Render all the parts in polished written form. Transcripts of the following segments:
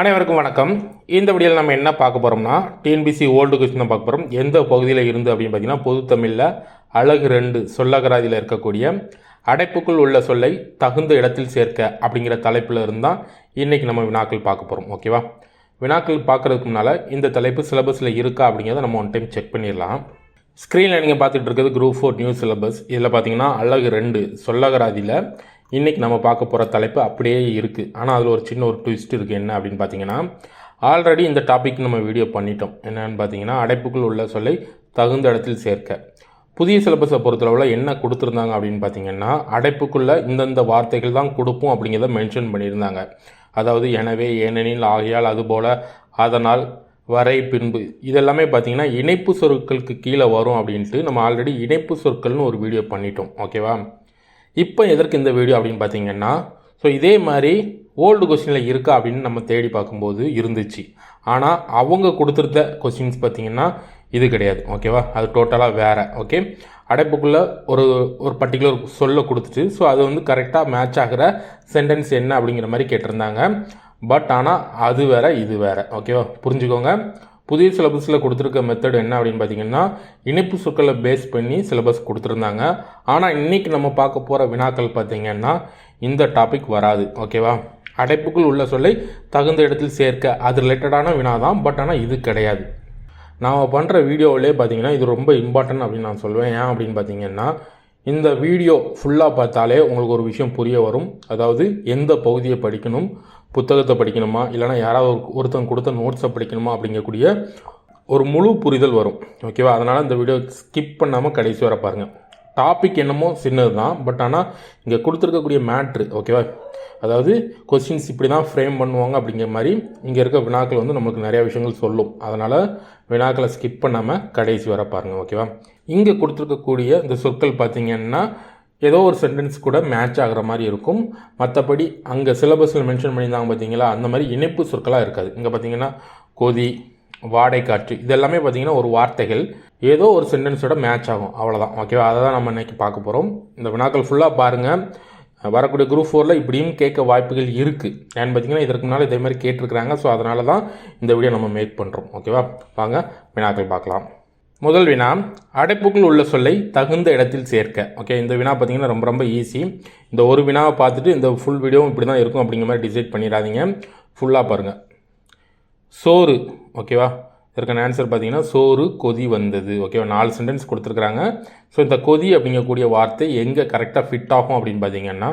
அனைவருக்கும் வணக்கம். இந்த வீடியோவில் நம்ம என்ன பார்க்க போகிறோம்னா டிஎன்பிசி ஓல்டு கொஸ்டின் தான் பார்க்க போகிறோம். எந்த பகுதியில் இருந்து அப்படின்னு பார்த்தீங்கன்னா பொது தமிழில் அழகு 2 சொல்லகராதியில் இருக்கக்கூடிய அடைப்புக்குள் உள்ள சொல்லை தகுந்த இடத்தில் சேர்க்க அப்படிங்கிற தலைப்பில் இருந்தால் இன்றைக்கி நம்ம வினாக்கள் பார்க்க போகிறோம். ஓகேவா? வினாக்கள் பார்க்குறதுக்கு முன்னால் இந்த தலைப்பு சிலபஸில் இருக்கா அப்படிங்கிறத நம்ம ஒன் டைம் செக் பண்ணிடலாம். ஸ்க்ரீனில் நீங்கள் பார்த்துட்டு இருக்கிறது குரூப் 4 நியூ சிலபஸ். இதில் பார்த்தீங்கன்னா அழகு 2 சொல்லகராதியில் இன்றைக்கி நம்ம பார்க்க போகிற தலைப்பு அப்படியே இருக்குது. ஆனால் அதில் ஒரு சின்ன ட்விஸ்ட் இருக்குது. என்ன அப்படின்னு பார்த்தீங்கன்னா, ஆல்ரெடி இந்த டாபிக் நம்ம வீடியோ பண்ணிட்டோம். என்னென்னு பார்த்தீங்கன்னா, அடைப்புக்குள் உள்ள சொல்லை தகுந்த இடத்தில் சேர்க்க. புதிய சிலபஸை பொறுத்தளவில் என்ன கொடுத்துருந்தாங்க அப்படின்னு பார்த்தீங்கன்னா, அடைப்புக்குள்ளே இந்தந்த வார்த்தைகள் தான் கொடுப்போம் அப்படிங்கிறத மென்ஷன் பண்ணியிருந்தாங்க. அதாவது எனவே, ஏனெனில், ஆகையால், அதுபோல், அதனால், வரை, பின்பு இதெல்லாமே பார்த்தீங்கன்னா இணைப்பு சொற்களுக்கு கீழே வரும் அப்படின்ட்டு நம்ம ஆல்ரெடி இணைப்பு சொற்கள்னு ஒரு வீடியோ பண்ணிட்டோம். ஓகேவா? இப்போ எதற்கு இந்த வீடியோ அப்படின்னு பார்த்தீங்கன்னா, ஸோ இதே மாதிரி ஓல்டு கொஸ்டினில் இருக்கா அப்படின்னு நம்ம தேடி பார்க்கும்போது இருந்துச்சு. ஆனால் அவங்க கொடுத்துருந்த கொஸ்டின்ஸ் பார்த்திங்கன்னா இது கிடையாது. ஓகேவா? அது டோட்டலாக வேறு. ஓகே, அடைப்புக்குள்ளே ஒரு பர்டிகுலர் சொல்ல கொடுத்துட்டு ஸோ அது வந்து கரெக்டாக மேட்ச் ஆகிற சென்டென்ஸ் என்ன அப்படிங்கிற மாதிரி கேட்டிருந்தாங்க. பட் ஆனால் அது வேறு இது வேறு. ஓகேவா? புரிஞ்சுக்கோங்க. புதிய சிலபஸில் கொடுத்துருக்க மெத்தட் என்ன அப்படின்னு பார்த்தீங்கன்னா, இணைப்பு சொற்களை பேஸ் பண்ணி சிலபஸ் கொடுத்துருந்தாங்க. ஆனால் இன்றைக்கி நம்ம பார்க்க போகிற வினாக்கள் பார்த்திங்கன்னா இந்த டாபிக் வராது. ஓகேவா? அடைப்புக்குள் உள்ள சொல்லை தகுந்த இடத்தில் சேர்க்க அது ரிலேட்டடான வினா தான். பட் ஆனால் இது கிடையாது. நாம் பண்ணுற வீடியோவிலே பார்த்திங்கன்னா இது ரொம்ப இம்பார்ட்டன்ட் அப்படின்னு நான் சொல்வேன். ஏன் அப்படின்னு பார்த்தீங்கன்னா, இந்த வீடியோ ஃபுல்லாக பார்த்தாலே உங்களுக்கு ஒரு விஷயம் புரிய வரும். அதாவது எந்த பகுதியை படிக்கணும், புத்தகத்தை படிக்கணுமா, இல்லைனா யாராவது ஒருத்தங்க கொடுத்த நோட்ஸை படிக்கணுமா அப்படிங்கக்கூடிய ஒரு முழு புரிதல் வரும். ஓகேவா? அதனால் இந்த வீடியோ ஸ்கிப் பண்ணாமல் கடைசி வர பாருங்கள். டாபிக் என்னமோ சின்னது தான். பட் ஆனால் இங்கே கொடுத்துருக்கக்கூடிய மேட்ரு, ஓகேவா, அதாவது கொஸ்டின்ஸ் இப்படி தான் ஃப்ரேம் பண்ணுவாங்க அப்படிங்கிற மாதிரி இங்கே இருக்க வினாக்கள் வந்து நம்மளுக்கு நிறையா விஷயங்கள் சொல்லும். அதனால் வினாக்களை ஸ்கிப் பண்ணாமல் கடைசி வர பாருங்கள். ஓகேவா? இங்கே கொடுத்துருக்கக்கூடிய இந்த சொற்கள் பார்த்திங்கன்னா ஏதோ ஒரு சென்டென்ஸ் கூட மேட்ச் ஆகிற மாதிரி இருக்கும். மற்றபடி அங்கே சிலபஸில் மென்ஷன் பண்ணியிருந்தாங்க பார்த்தீங்களா, அந்த மாதிரி இணைப்பு சொற்களாக இருக்காது. இங்கே பார்த்தீங்கன்னா கொதி, வாடை காற்று இதெல்லாமே பார்த்திங்கன்னா ஒரு வார்த்தைகள் ஏதோ ஒரு சென்டென்ஸோட மேட்ச் ஆகும். அவ்வளோதான். ஓகேவா? அதை தான் நம்ம இன்றைக்கி பார்க்க போகிறோம். இந்த வினாக்கள் ஃபுல்லாக பாருங்கள். வரக்கூடிய குரூப் 4ல் இப்படியும் கேட்க வாய்ப்புகள் இருக்குது. ஏன்னு பார்த்தீங்கன்னா இதற்கு முன்னால் இதே மாதிரி கேட்டிருக்கிறாங்க. ஸோ அதனால தான் இந்த வீடியோ நம்ம மேக் பண்ணுறோம். ஓகேவா? வாங்க வினாக்கள் பார்க்கலாம். முதல் வினா, அடைப்புக்குள் உள்ள சொல்லை தகுந்த இடத்தில் சேர்க்க. ஓகே, இந்த வினா பார்த்தீங்கன்னா ரொம்ப ரொம்ப ஈஸி. இந்த ஒரு வினாவை பார்த்துட்டு இந்த ஃபுல் வீடியோவும் இப்படி தான் இருக்கும் அப்படிங்கிற மாதிரி டிசைட் பண்ணிடாதீங்க. ஃபுல்லாக பாருங்கள். சோறு. ஓகேவா? இதற்கான ஆன்சர் பார்த்தீங்கன்னா சோறு கொதி வந்தது. ஓகேவா? 4 சென்டென்ஸ் கொடுத்துருக்குறாங்க. ஸோ இந்த கொதி அப்படிங்கக்கூடிய வார்த்தை எங்கே கரெக்டாக ஃபிட் ஆகும் அப்படின்னு பார்த்தீங்கன்னா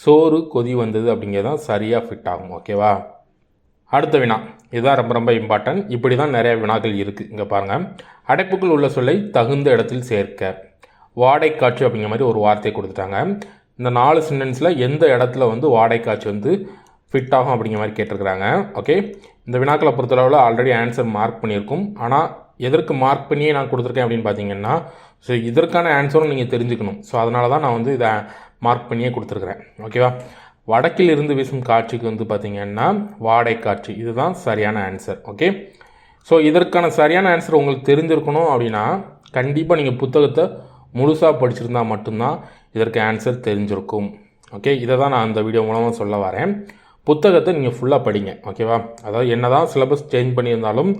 சோறு கொதி வந்தது அப்படிங்கிறது தான் சரியாக ஃபிட் ஆகும். ஓகேவா? அடுத்த வினா, இதுதான் ரொம்ப ரொம்ப இம்பார்ட்டன்ட். இப்படி தான் நிறைய வினாக்கள் இருக்குது. இங்கே பாருங்கள். அடைப்புக்குள் உள்ள சொல்லை தகுந்த இடத்தில் சேர்க்க. வாடை காற்று அப்படிங்கிற மாதிரி ஒரு வார்த்தையை கொடுத்துட்டாங்க. இந்த 4 சென்டென்ஸில் எந்த இடத்துல வந்து வாடை காற்று வந்து ஃபிட் ஆகும் அப்படிங்கிற மாதிரி கேட்டிருக்கிறாங்க. ஓகே, இந்த வினாக்களை பொறுத்தளவில் ஆல்ரெடி ஆன்சர் மார்க் பண்ணியிருக்கும். ஆனால் எதற்கு மார்க் பண்ணியே நான் கொடுத்துருக்கேன் அப்படின்னு பார்த்தீங்கன்னா, ஸோ இதற்கான ஆன்சரும் நீங்கள் தெரிஞ்சுக்கணும். ஸோ அதனால தான் நான் வந்து இதை மார்க் பண்ணியே கொடுத்துருக்குறேன். ஓகேவா? வடக்கில் இருந்து வீசும் காற்றுக்கு வந்து பார்த்திங்கன்னா வாடை காற்று, இதுதான் சரியான ஆன்சர். ஓகே, ஸோ இதற்கான சரியான ஆன்சர் உங்களுக்கு தெரிஞ்சிருக்கணும் அப்படின்னா கண்டிப்பாக நீங்கள் புத்தகத்தை முழுசாக படிச்சிருந்தால் மட்டும்தான் இதற்கு ஆன்சர் தெரிஞ்சிருக்கும். ஓகே, இதை தான் நான் அந்த வீடியோ மூலமாக சொல்ல வரேன். புத்தகத்தை நீங்கள் ஃபுல்லாக படிங்க. ஓகேவா? அதாவது என்ன தான் சிலபஸ் சேஞ்ச் பண்ணியிருந்தாலும்,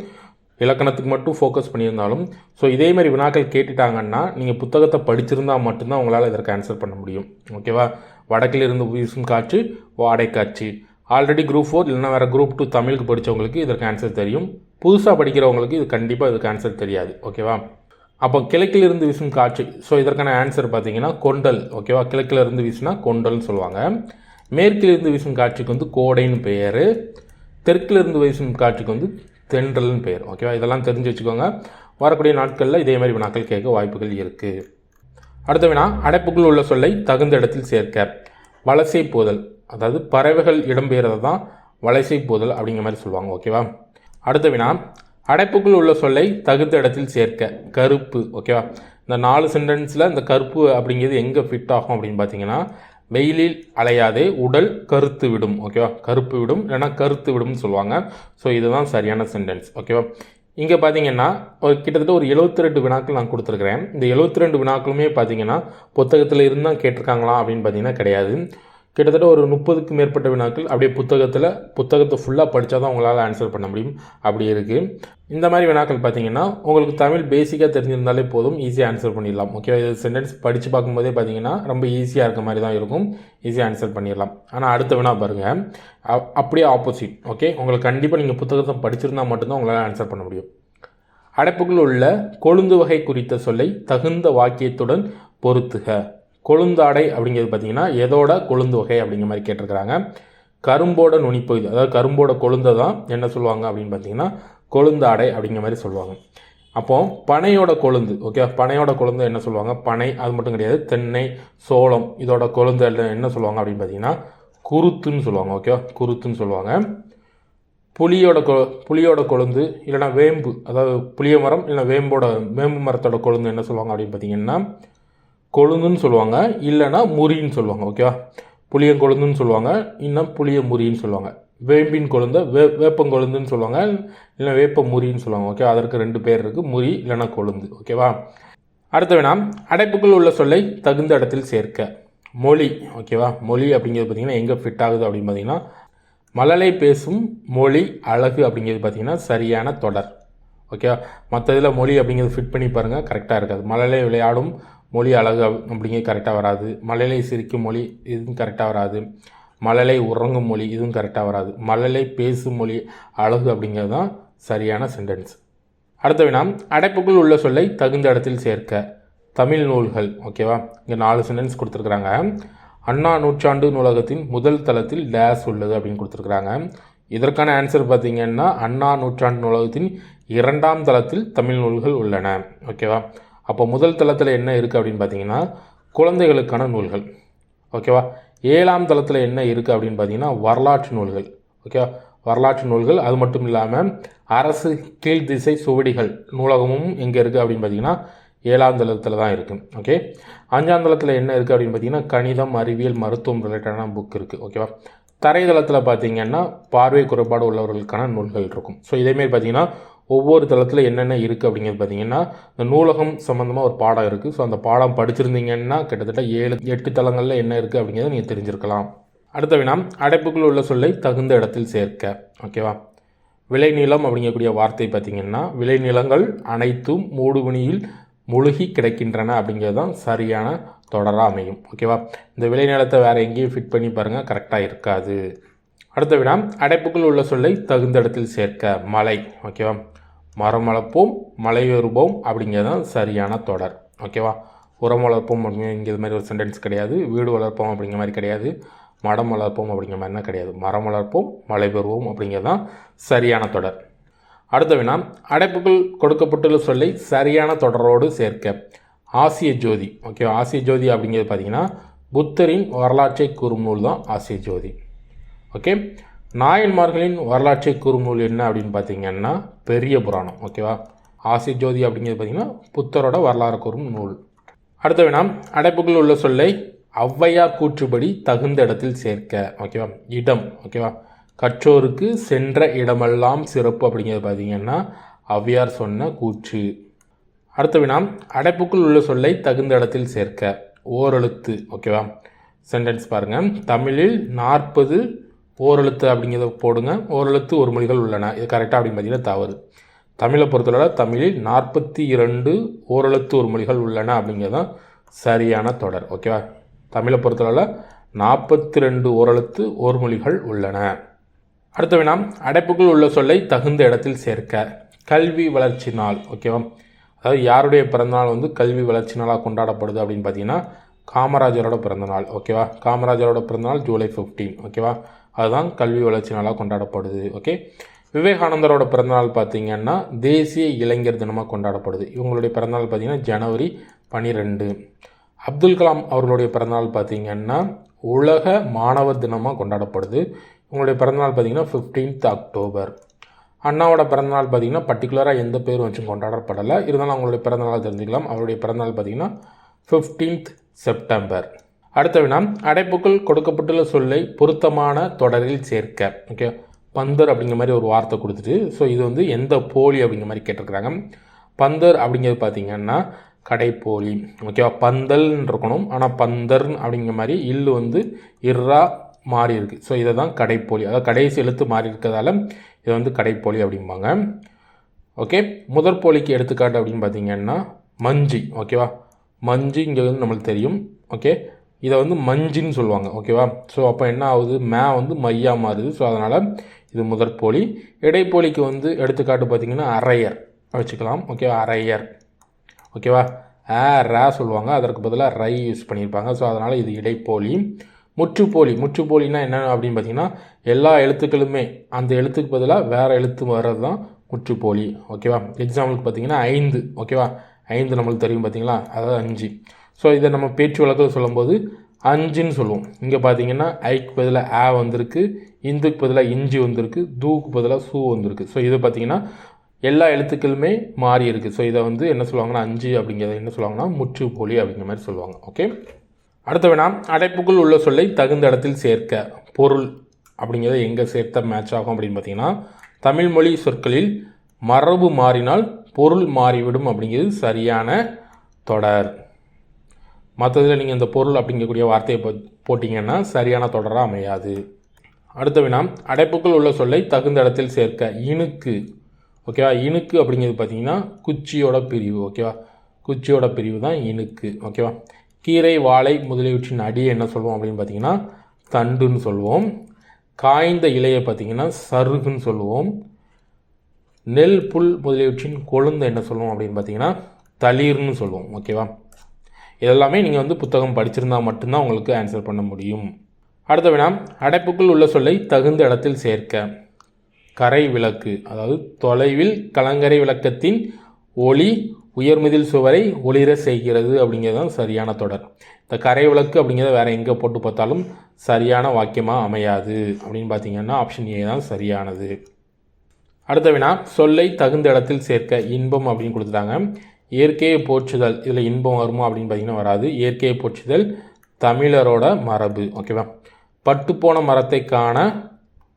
இலக்கணத்துக்கு மட்டும் ஃபோக்கஸ் பண்ணியிருந்தாலும், ஸோ இதே மாதிரி வினாக்கள் கேட்டுட்டாங்கன்னா நீங்கள் புத்தகத்தை படிச்சிருந்தால் மட்டும்தான் உங்களால் இதற்கு ஆன்சர் பண்ண முடியும். ஓகேவா? வடக்கில் இருந்து வீசும் காற்று வாடை காற்று. ஆல்ரெடி குரூப் 4 இல்லைனா வேறு குரூப் 2 தமிழுக்கு படித்தவங்களுக்கு இதற்கு ஆன்சர் தெரியும். புதுசாக படிக்கிறவங்களுக்கு இது கண்டிப்பாக இதுக்கு ஆன்சர் தெரியாது. ஓகேவா? அப்போ கிழக்கில் இருந்து வீசும் காற்று, ஸோ இதற்கான ஆன்சர் பார்த்தீங்கன்னா கொண்டல். ஓகேவா? கிழக்கில் இருந்து வீசுனா கொண்டல்னு சொல்லுவாங்க. மேற்கில் இருந்து வீசும் காற்றுக்கு வந்து கோடைன்னு பெயர். தெற்கில் இருந்து வீசும் காற்றுக்கு வந்து தென்றல்னு பெயர். ஓகேவா? இதெல்லாம் தெரிஞ்சு வச்சுக்கோங்க. வரக்கூடிய நாட்களில் இதே மாதிரி வினாக்கள் கேட்க வாய்ப்புகள் இருக்குது. அடுத்த வினா, அடைப்புக்குள் உள்ள சொல்லை தகுந்த இடத்தில் சேர்க்க. வலசை போதல், அதாவது பறவைகள் இடம்பெயர்றது தான் வலசை போதல் அப்படிங்கிற மாதிரி சொல்லுவாங்க. ஓகேவா? அடுத்த வினா, அடைப்புக்குள் உள்ள சொல்லை தகுந்த இடத்தில் சேர்க்க. கருப்பு. ஓகேவா? இந்த 4 சென்டென்ஸில் இந்த கருப்பு அப்படிங்கிறது எங்கே ஃபிட் ஆகும் அப்படின்னு பார்த்தீங்கன்னா, வெயிலில் அலையாதே உடல் கருத்து விடும். ஓகேவா? கருப்பு விடும் இல்லைனா கருத்து விடும்னு சொல்லுவாங்க. ஸோ இதுதான் சரியான சென்டென்ஸ். ஓகேவா? இங்கே பார்த்தீங்கன்னா கிட்டத்தட்ட ஒரு 72 வினாக்கள் நான் கொடுத்துருக்குறேன். இந்த 72 வினாக்களுமே பார்த்தீங்கன்னா புத்தகத்தில் இருந்தால் கேட்டிருக்காங்களா அப்படின்னு பார்த்தீங்கன்னா கிடையாது. கிட்டத்தட்ட ஒரு 30க்கு மேற்பட்ட வினாக்கள் அப்படியே புத்தகத்தை ஃபுல்லாக படித்தா தான் உங்களால் ஆன்சர் பண்ண முடியும். அப்படி இருக்குது. இந்த மாதிரி வினாக்கள் பார்த்தீங்கன்னா உங்களுக்கு தமிழ் பேசிக்காக தெரிஞ்சிருந்தாலே போதும், ஈஸியாக ஆன்சர் பண்ணிடலாம். ஓகே, இது சென்டென்ஸ் படித்து பார்க்கும்போதே பார்த்தீங்கன்னா ரொம்ப ஈஸியாக இருக்க மாதிரி தான் இருக்கும், ஈஸியாக ஆன்சர் பண்ணிடலாம். ஆனால் அடுத்த வினா பாருங்கள், அப்படியே ஆப்போசிட். ஓகே, உங்களுக்கு கண்டிப்பாக நீங்கள் புத்தகத்தை படிச்சிருந்தால் மட்டும்தான் உங்களால் ஆன்சர் பண்ண முடியும். அடைப்புக்குள் உள்ள கொழுந்து வகை குறித்த சொல்லை தகுந்த வாக்கியத்துடன் பொருத்துக. கொழுந்தாடை அப்படிங்கிறது பார்த்தீங்கன்னா எதோட கொழுந்து வகை அப்படிங்கிற மாதிரி கேட்டிருக்கிறாங்க. கரும்போட நுனிப்பகுதி, அதாவது கரும்போட கொழுந்தை தான் என்ன சொல்லுவாங்க அப்படின்னு பார்த்தீங்கன்னா கொழுந்தாடை அப்படிங்கிற மாதிரி சொல்லுவாங்க. அப்போது பனையோட கொழுந்து, ஓகே, பனையோட கொழுந்து என்ன சொல்லுவாங்க? பனை அது மட்டும் கிடையாது, தென்னை, சோளம் இதோட கொழுந்து என்ன சொல்லுவாங்க அப்படின்னு பார்த்தீங்கன்னா குருத்துன்னு சொல்லுவாங்க. ஓகே, குருத்துன்னு சொல்லுவாங்க. புளியோட கொழுந்து இல்லைனா வேம்பு, அதாவது புளிய மரம் இல்லைனா வேம்பு மரத்தோட கொழுந்து என்ன சொல்லுவாங்க அப்படின்னு பார்த்தீங்கன்னா கொழுந்துன்னு சொல்லுவாங்க, இல்லைனா முறின்னு சொல்லுவாங்க. ஓகேவா, புளியங்கொழுந்துன்னு சொல்லுவாங்க, இன்னும் புளிய முறின்னு சொல்லுவாங்க. வேம்பின் கொழுந்தை வேப்பங்கொழுந்துன்னு சொல்லுவாங்க, இல்லை வேப்ப முறின்னு சொல்லுவாங்க. ஓகே, அதற்கு 2 பேர் இருக்குது, முறி இல்லைனா கொழுந்து. ஓகேவா. அடுத்த வினா, அடைப்புக்குள் உள்ள சொல்லை தகுந்த இடத்தில் சேர்க்க. மொழி. ஓகேவா, மொழி அப்படிங்கிறது பார்த்திங்கன்னா எங்கே ஃபிட் ஆகுது அப்படின்னு பார்த்தீங்கன்னா மழலை பேசும் மொழி அழகு அப்படிங்கிறது பார்த்திங்கன்னா சரியான தொடர். ஓகே, மற்ற இதில் மொழி அப்படிங்கிறது ஃபிட் பண்ணி பாருங்கள், கரெக்டாக இருக்காது. மழலை விளையாடும் மொழி அழகு அப்படிங்கிறது கரெக்டாக வராது. மழலை சிரிக்கும் மொழி இதுவும் கரெக்டாக வராது. மழலை உறங்கும் மொழி இதுவும் கரெக்டாக வராது. மழலை பேசும் மொழி அழகு அப்படிங்கிறது தான் சரியான சென்டென்ஸ். அடுத்த வினா, அடைப்புக்குள் உள்ள சொல்லை தகுந்த இடத்தில் சேர்க்க. தமிழ் நூல்கள். ஓகேவா, இங்கே 4 சென்டென்ஸ் கொடுத்துருக்குறாங்க. அண்ணா நூற்றாண்டு நூலகத்தின் முதல் தளத்தில் டேஸ் உள்ளது அப்படின்னு கொடுத்துருக்குறாங்க. இதற்கான ஆன்சர் பார்த்திங்கன்னா அண்ணா நூற்றாண்டு நூலகத்தின் 2ஆம் தளத்தில் தமிழ் நூல்கள் உள்ளன. ஓகேவா, அப்போ முதல் தளத்தில் என்ன இருக்குது அப்படின்னு பார்த்தீங்கன்னா குழந்தைகளுக்கான நூல்கள். ஓகேவா, 7ஆம் தளத்தில் என்ன இருக்குது அப்படின்னு பார்த்தீங்கன்னா வரலாற்று நூல்கள். ஓகேவா, வரலாற்று நூல்கள். அது மட்டும் இல்லாமல் அரசு கீழ்திசை சுவடிகள் நூலகமும் எங்கே இருக்குது அப்படின்னு பார்த்தீங்கன்னா 7ஆம் தளத்தில் தான் இருக்குது. ஓகே, 5ஆம் தளத்தில் என்ன இருக்குது அப்படின்னு பார்த்தீங்கன்னா கணிதம், அறிவியல், மருத்துவம் ரிலேட்டடான புக் இருக்குது. ஓகேவா, தரைதளத்தில் பார்த்தீங்கன்னா பார்வை குறைபாடு உள்ளவர்களுக்கான நூல்கள் இருக்கும். ஸோ இதேமாரி பார்த்தீங்கன்னா ஒவ்வொரு தளத்தில் என்னென்ன இருக்குது அப்படிங்கிறது பார்த்தீங்கன்னா இந்த நூலகம் சம்மந்தமாக ஒரு பாடம் இருக்குது. ஸோ அந்த பாடம் படிச்சிருந்தீங்கன்னா கிட்டத்தட்ட 7-8 தளங்களில் என்ன இருக்குது அப்படிங்கிறத நீங்கள் தெரிஞ்சிருக்கலாம். அடுத்த வினா, அடைப்புக்குள் உள்ள சொல்லை தகுந்த இடத்தில் சேர்க்க. ஓகேவா, விளைநிலம் அப்படிங்கக்கூடிய வார்த்தை பார்த்திங்கன்னா விளைநிலங்கள் அனைத்தும் மூடுபனியில் முழுகி கிடைக்கின்றன அப்படிங்கிறது தான் சரியான தொடராக அமையும். ஓகேவா, இந்த விளைநிலத்தை வேறு எங்கேயும் ஃபிட் பண்ணி பாருங்கள், கரெக்டாக இருக்காது. அடுத்த வினா, அடைப்புக்குள் உள்ள சொல்லை தகுந்த இடத்தில் சேர்க்க. மலை. ஓகேவா, மரம் வளர்ப்போம் மலை வருவோம் அப்படிங்கிறது தான் சரியான தொடர். ஓகேவா, உரம் வளர்ப்போம் அப்படிங்கிறது மாதிரி ஒரு சென்டென்ஸ் கிடையாது. வீடு வளர்ப்போம் அப்படிங்கிற மாதிரி கிடையாது. மரம் வளர்ப்போம் அப்படிங்கிற மாதிரினா கிடையாது. மரம் வளர்ப்போம் மலை பெறுவோம் அப்படிங்கிறது தான் சரியான தொடர். அடுத்த வினா, அடைப்புக்குள் கொடுக்கப்பட்டுள்ள சொல்லை சரியான தொடரோடு சேர்க்க. ஆசிய ஜோதி. ஓகேவா, ஆசிய ஜோதி அப்படிங்கிறது பார்த்திங்கன்னா புத்தரின் வரலாற்றை கூறும் நூல் தான் ஆசிய ஜோதி. ஓகே, நாயன்மார்களின் வரலாற்றை கூறும் நூல் என்ன அப்படின்னு பார்த்தீங்கன்னா பெரிய புராணம். ஓகேவா, ஆசிய ஜோதி அப்படிங்கிறது பார்த்திங்கன்னா புத்தரோட வரலாறு கூறும் நூல். அடுத்த வினா, அடைப்புக்குள் உள்ள சொல்லை ஔவையார் கூற்றுப்படி தகுந்த இடத்தில் சேர்க்க. ஓகேவா, இடம். ஓகேவா, கற்றோருக்கு சென்ற இடமெல்லாம் சிறப்பு அப்படிங்கிறது பார்த்திங்கன்னா ஔவையார் சொன்ன கூற்று. அடுத்த வினா, அடைப்புக்குள் உள்ள சொல்லை தகுந்த இடத்தில் சேர்க்க. ஓரெழுத்து. ஓகேவா, சென்டென்ஸ் பாருங்கள். தமிழில் 40 ஓரெழுத்து அப்படிங்கிறத போடுங்க. ஓரெழுத்து ஒரு மொழிகள் உள்ளன. இது கரெக்டாக அப்படின்னு பார்த்தீங்கன்னா தவறு. தமிழை பொறுத்தவரை தமிழில் 42 ஓரெழுத்து ஒரு மொழிகள் உள்ளன அப்படிங்கிறது தான் சரியான தொடர். ஓகேவா, தமிழை பொறுத்தவரை 42 ஓரெழுத்து ஒரு மொழிகள் உள்ளன. அடுத்த வினா, அடைப்புக்குள் உள்ள சொல்லை தகுந்த இடத்தில் சேர்க்க. கல்வி வளர்ச்சி நாள். ஓகேவா, அதாவது யாருடைய பிறந்தநாள் கல்வி வளர்ச்சி நாளாக கொண்டாடப்படுது அப்படின்னு பார்த்தீங்கன்னா காமராஜரோட பிறந்தநாள். ஓகேவா, காமராஜரோட பிறந்தநாள் ஜூலை 15. ஓகேவா, அதுதான் கல்வி வளர்ச்சி நாளாக கொண்டாடப்படுது. ஓகே, விவேகானந்தரோட பிறந்தநாள் பார்த்திங்கன்னா தேசிய இளைஞர் தினமாக கொண்டாடப்படுது. இவங்களுடைய பிறந்தநாள் பார்த்திங்கன்னா ஜனவரி 12. அப்துல் கலாம் அவர்களுடைய பிறந்தநாள் பார்த்திங்கன்னா உலக மாணவர் தினமாக கொண்டாடப்படுது. இவங்களுடைய பிறந்தநாள் பார்த்திங்கன்னா 15 அக்டோபர். அண்ணாவோட பிறந்தநாள் பார்த்திங்கன்னா பர்டிகுலராக எந்த பேரும் வச்சு கொண்டாடப்படலை. இருந்தாலும் அவங்களுடைய பிறந்தநாள் தெரிஞ்சுக்கலாம். அவருடைய பிறந்தநாள் பார்த்திங்கன்னா 15 செப்டம்பர். அடுத்த வினா, அடைப்புக்குள் கொடுக்கப்பட்டுள்ள சொல்லை பொருத்தமான தொடரில் சேர்க்க. ஓகே, பந்தர் அப்படிங்கிற மாதிரி ஒரு வார்த்தை கொடுத்துட்டு ஸோ இது எந்த போலி அப்படிங்கிற மாதிரி கேட்டிருக்கிறாங்க. பந்தர் அப்படிங்கிறது பார்த்திங்கன்னா கடைப்போலி. ஓகேவா, பந்தல்னு இருக்கணும், ஆனால் பந்தர் அப்படிங்கிற மாதிரி இல்லு வந்து இர்ரா மாறி இருக்குது. ஸோ இதை தான் கடைப்போலி, அதாவது கடைசி எழுத்து மாறி இருக்கிறதால இதை வந்து கடைப்போலி அப்படிம்பாங்க. ஓகே, முதற்போலிக்கு எடுத்துக்காட்டு அப்படின்னு பார்த்தீங்கன்னா மஞ்சி. ஓகேவா, மஞ்சு இங்கே வந்து நம்மளுக்கு தெரியும். ஓகே, இதை வந்து மஞ்சின்னு சொல்லுவாங்க. ஓகேவா, ஸோ அப்போ என்ன ஆகுது, மே வந்து மையா மாறுது. ஸோ அதனால் இது முதற்போலி. இடைப்போலிக்கு வந்து எடுத்துக்காட்டு பார்த்திங்கன்னா அரையர் வச்சுக்கலாம். ஓகேவா, அரையர். ஓகேவா, ரா சொல்லுவாங்க, அதற்கு பதிலாக ரை யூஸ் பண்ணியிருப்பாங்க. ஸோ அதனால் இது இடைப்போலி. முற்றுப்போலி. முற்றுப்போலினா என்ன அப்படின்னு பார்த்தீங்கன்னா எல்லா எழுத்துக்களுமே அந்த எழுத்துக்கு பதிலாக வேறு எழுத்து வர்றது தான் முற்றுப்போலி. ஓகேவா, எக்ஸாம்பிளுக்கு பார்த்தீங்கன்னா 5. ஓகேவா, 5 நம்மளுக்கு தெரியும் பார்த்தீங்களா, அதாவது 5. ஸோ இதை நம்ம பேச்சு வழக்கில் சொல்லும்போது அஞ்சுன்னு சொல்லுவோம். இங்கே பார்த்தீங்கன்னா ஐக்கு பதிலாக வந்திருக்கு, இந்துக்கு பதிலாக இஞ்சி வந்திருக்கு, தூக்கு பதிலாக சூ வந்திருக்கு. ஸோ இது பார்த்தீங்கன்னா எல்லா எழுத்துக்களுமே மாறி இருக்குது. ஸோ இதை வந்து என்ன சொல்லுவாங்கன்னா 5 அப்படிங்கிறத என்ன சொல்லுவாங்கன்னா முற்றுப்போலி அப்படிங்கிற மாதிரி சொல்லுவாங்க. ஓகே, அடுத்த வேணா அடைப்புக்குள் உள்ள சொல்லை தகுந்த இடத்தில் சேர்க்க. பொருள் அப்படிங்கிறத எங்கே சேர்த்த மேட்ச் ஆகும் அப்படின்னு பார்த்தீங்கன்னா தமிழ்மொழி சொற்களில் மரபு மாறினால் பொருள் மாறிவிடும் அப்படிங்கிறது சரியான தொடர். மற்றதில் நீங்கள் இந்த பொருள் அப்படிங்கக்கூடிய வார்த்தையை போட்டிங்கன்னா சரியான தொடராக அமையாது. அடுத்த வினா அடைப்புக்குள் உள்ள சொல்லை தகுந்த இடத்தில் சேர்க்க. இணுக்கு. ஓகேவா, இணுக்கு அப்படிங்கிறது பார்த்தீங்கன்னா குச்சியோட பிரிவு. ஓகேவா, குச்சியோட பிரிவு தான் இணுக்கு. ஓகேவா, கீரை வாழை முதலியவற்றின் அடி என்ன சொல்லுவோம் அப்படின்னு பார்த்தீங்கன்னா தண்டுன்னு சொல்லுவோம். காய்ந்த இலையை பார்த்தீங்கன்னா சருகுன்னு சொல்லுவோம். நெல் புல் முதலியவற்றின் கொழுந்தை என்ன சொல்லுவோம் அப்படின்னு பார்த்தீங்கன்னா தளிர்னு சொல்லுவோம். ஓகேவா, இதெல்லாமே நீங்கள் வந்து புத்தகம் படிச்சிருந்தால் மட்டும்தான் உங்களுக்கு ஆன்சர் பண்ண முடியும். அடுத்த வினா அடைப்புக்குள் உள்ள சொல்லை தகுந்த இடத்தில் சேர்க்க. கரை விளக்கு, அதாவது தொலைவில் கலங்கரை விளக்கத்தின் ஒளி உயர்மிதில் சுவரை ஒளிர செய்கிறது அப்படிங்கிறது தான் சரியான தொடர். இந்த கரை விளக்கு அப்படிங்கிறத வேறு எங்கே போட்டு பார்த்தாலும் சரியான வாக்கியமாக அமையாது. அப்படின்னு பார்த்தீங்கன்னா ஆப்ஷன் ஏ தான் சரியானது. அடுத்த வினா சொல்லை தகுந்த இடத்தில் சேர்க்க. இன்பம் அப்படின்னு கொடுத்துட்டாங்க. இயற்கையை போற்றுதல், இதில் இன்பம் வருமா அப்படின்னு பார்த்தீங்கன்னா வராது. இயற்கையை போற்றுதல் தமிழரோட மரபு. ஓகேவா, பட்டுப்போன மரத்தை காண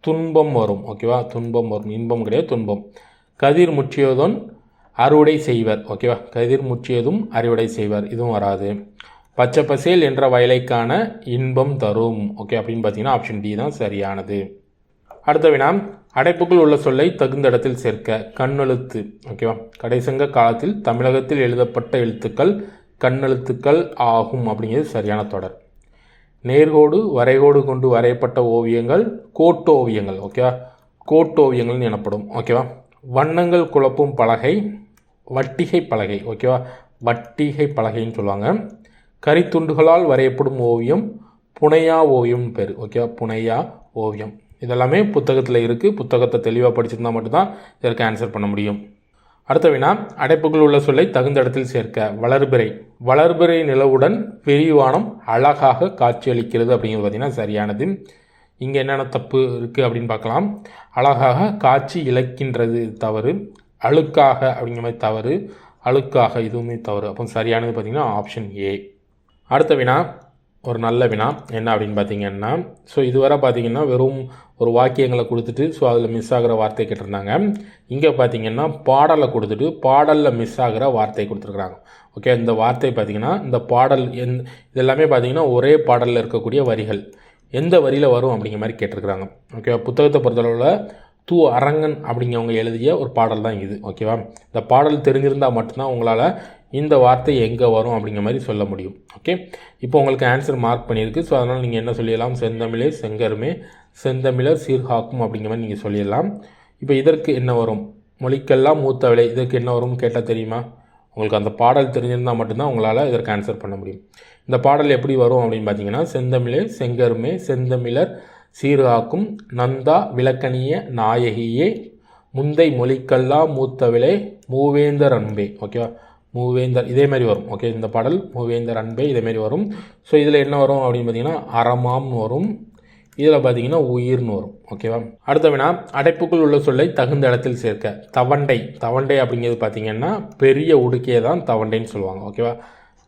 துன்பம் வரும். ஓகேவா, துன்பம் வரும், இன்பம் கிடையாது, துன்பம். கதிர் முற்றியதும் அறுவடை செய்வர். ஓகேவா, கதிர் முற்றியதும் அறுவடை செய்வர், இதுவும் வராது. பச்சை பசேல் என்ற வயலைக்கான இன்பம் தரும். ஓகே, அப்படின்னு பார்த்தீங்கன்னா ஆப்ஷன் டி தான் சரியானது. அடுத்த வினா அடைப்புக்குள் உள்ள சொல்லை தகுந்த இடத்தில் சேர்க்க. கண்ணெழுத்து. ஓகேவா, கடைசங்க காலத்தில் தமிழகத்தில் எழுதப்பட்ட எழுத்துக்கள் கண்ணெழுத்துக்கள் ஆகும் அப்படிங்கிறது சரியான தொடர். நேர்கோடு வரைகோடு கொண்டு வரையப்பட்ட ஓவியங்கள் கோட்டோவியங்கள். ஓகேவா, கோட்டோவியங்கள்னு எனப்படும். ஓகேவா, வண்ணங்கள் குழப்பும் பலகை வட்டிகை பலகை. ஓகேவா, வட்டிகை பலகைன்னு சொல்லுவாங்க. கரித்துண்டுகளால் வரையப்படும் ஓவியம் புனையா ஓவியம்னு பேர். ஓகேவா, புனையா ஓவியம். இதெல்லாமே புத்தகத்தில் இருக்குது. புத்தகத்தை தெளிவாக படிச்சிருந்தால் மட்டும்தான் இதற்கு ஆன்சர் பண்ண முடியும். அடுத்த வினா அடைப்புக்குள் உள்ள சொல்லை தகுந்த இடத்தில் சேர்க்க. வளர்பிறை. வளர்பிறை நிலவுடன் விரிவானம் அழகாக காட்சியளிக்கிறது அப்படிங்கிறது பார்த்திங்கன்னா சரியானது. இங்கே என்னென்ன தப்பு இருக்குது அப்படின்னு பார்க்கலாம். அழகாக காட்சி இழக்கின்றது தவறு. அழுக்காக அப்படிங்கிற மாதிரி தவறு. அழுக்காக இதுவுமே தவறு. அப்போ சரியானது பார்த்திங்கன்னா ஆப்ஷன் ஏ. அடுத்த வினா ஒரு நல்ல வினா என்ன அப்படின்னு பார்த்தீங்கன்னா, ஸோ இதுவரை பார்த்தீங்கன்னா வெறும் ஒரு வாக்கியங்களை கொடுத்துட்டு ஸோ அதில் மிஸ் ஆகிற வார்த்தை கேட்டிருந்தாங்க. இங்கே பார்த்தீங்கன்னா பாடலை கொடுத்துட்டு பாடலில் மிஸ் ஆகிற வார்த்தை கொடுத்துருக்குறாங்க. ஓகே, இந்த வார்த்தை பார்த்தீங்கன்னா இந்த பாடல் இதெல்லாமே பார்த்தீங்கன்னா ஒரே பாடலில் இருக்கக்கூடிய வரிகள் எந்த வரியில் வரும் அப்படிங்கிற மாதிரி கேட்டிருக்கிறாங்க. ஓகே, புத்தகத்தை பொறுத்தளவில் தூ அரங்கன் அப்படிங்கிறவங்க எழுதிய ஒரு பாடல் தான் இது. ஓகேவா, இந்த பாடல் தெரிஞ்சிருந்தால் மட்டும்தான் உங்களால் இந்த வார்த்தை எங்கே வரும் அப்படிங்கிற மாதிரி சொல்ல முடியும். ஓகே, இப்போ உங்களுக்கு ஆன்சர் மார்க் பண்ணியிருக்கு. ஸோ அதனால் நீங்கள் என்ன சொல்லிடலாம், செந்தமிழே செங்கருமே செந்தமிழர் சீர்காக்கும் அப்படிங்கிற மாதிரி நீங்கள் சொல்லிடலாம். இப்போ இதற்கு என்ன வரும், மொழிக்கெல்லாம் மூத்த விலை, இதற்கு என்ன வரும் கேட்டால் தெரியுமா? உங்களுக்கு அந்த பாடல் தெரிஞ்சிருந்தால் மட்டும்தான் உங்களால் இதற்கு ஆன்சர் பண்ண முடியும். இந்த பாடல் எப்படி வரும் அப்படின்னு பார்த்தீங்கன்னா, செந்தமிழே செங்கருமே செந்தமிழர் சீர்காக்கும் நந்தா விளக்கணிய நாயகியே முந்தை மொழிக்கெல்லாம் மூத்த விலை மூவேந்தர் அன்பே. ஓகேவா, மூவேந்தர் இதே மாதிரி வரும். ஓகே, இந்த பாடல் மூவேந்தர் அன்பே இதேமாரி வரும். ஸோ இதில் என்ன வரும் அப்படின்னு பார்த்தீங்கன்னா அறமாம்னு வரும். இதில் பார்த்தீங்கன்னா உயிர்னு வரும். ஓகேவா, அடுத்த வினா அடைப்புக்குள் உள்ள சொல்லை தகுந்த இடத்தில் சேர்க்க. தவண்டை. தவண்டை அப்படிங்கிறது பார்த்தீங்கன்னா பெரிய உடுக்கையை தான் தவண்டைன்னு சொல்லுவாங்க. ஓகேவா,